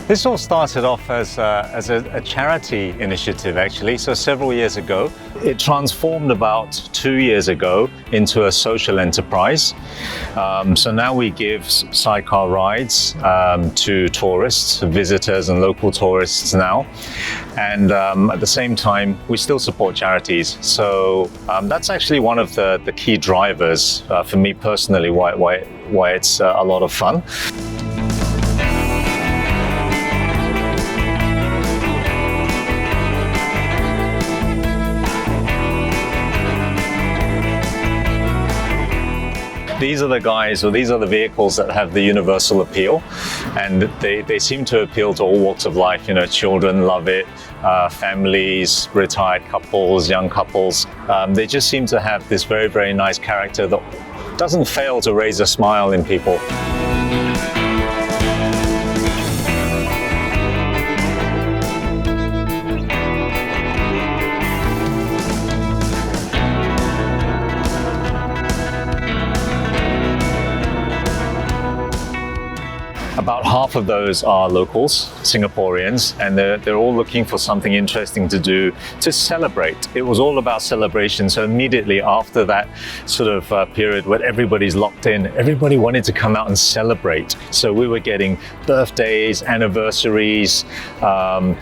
This all started off as a charity initiative, actually. So several years ago, it transformed about 2 years ago into a social enterprise. So now we give sidecar rides to tourists, visitors and local tourists now. And at the same time, we still support charities. So that's actually one of the key drivers for me personally, why it's a lot of fun. These are the guys, or these are the vehicles that have the universal appeal, and they seem to appeal to all walks of life. You know, children love it, families, retired couples, young couples. They just seem to have this very, very nice character that doesn't fail to raise a smile in people. About half of those are locals, Singaporeans, and they're all looking for something interesting to do to celebrate. It was all about celebration. So immediately after that sort of period where everybody's locked in, everybody wanted to come out and celebrate. So we were getting birthdays, anniversaries,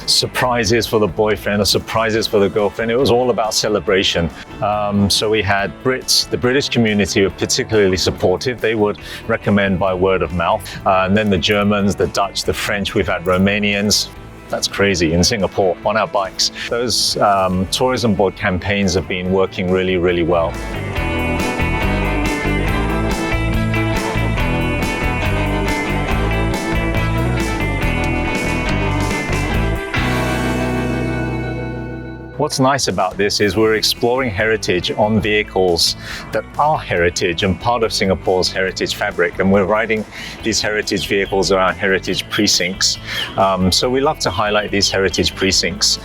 surprises for the boyfriend or surprises for the girlfriend. It was all about celebration. So we had Brits, the British community were particularly supportive. They would recommend by word of mouth. And then the Germans, the Dutch, the French, we've had Romanians. That's crazy in Singapore on our bikes. Those tourism board campaigns have been working really, really well. What's nice about this is we're exploring heritage on vehicles that are heritage and part of Singapore's heritage fabric, and we're riding these heritage vehicles around heritage precincts. So we love to highlight these heritage precincts.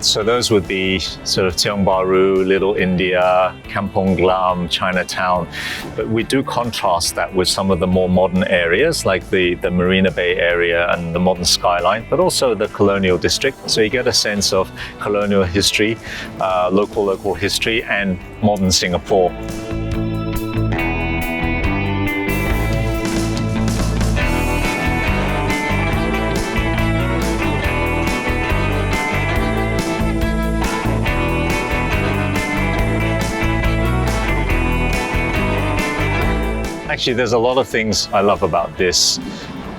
So those would be sort of Tiong Bahru, Little India, Kampong Gelam, Chinatown. But we do contrast that with some of the more modern areas like the Marina Bay area and the modern skyline, but also the colonial district. So you get a sense of colonial history, local history, and modern Singapore. Actually, there's a lot of things I love about this.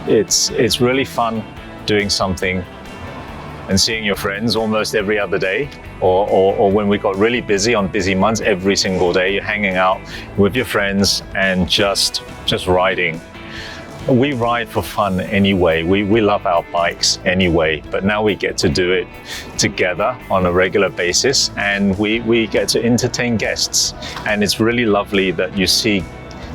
It's really fun doing something and seeing your friends almost every other day, or when we got really busy on busy months, every single day you're hanging out with your friends and just riding. We ride for fun anyway. We love our bikes anyway, but now we get to do it together on a regular basis, and we get to entertain guests. And it's really lovely that you see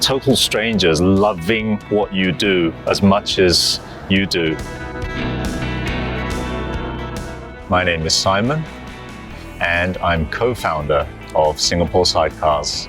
total strangers loving what you do as much as you do. My name is Simon, and I'm co-founder of Singapore Sidecars.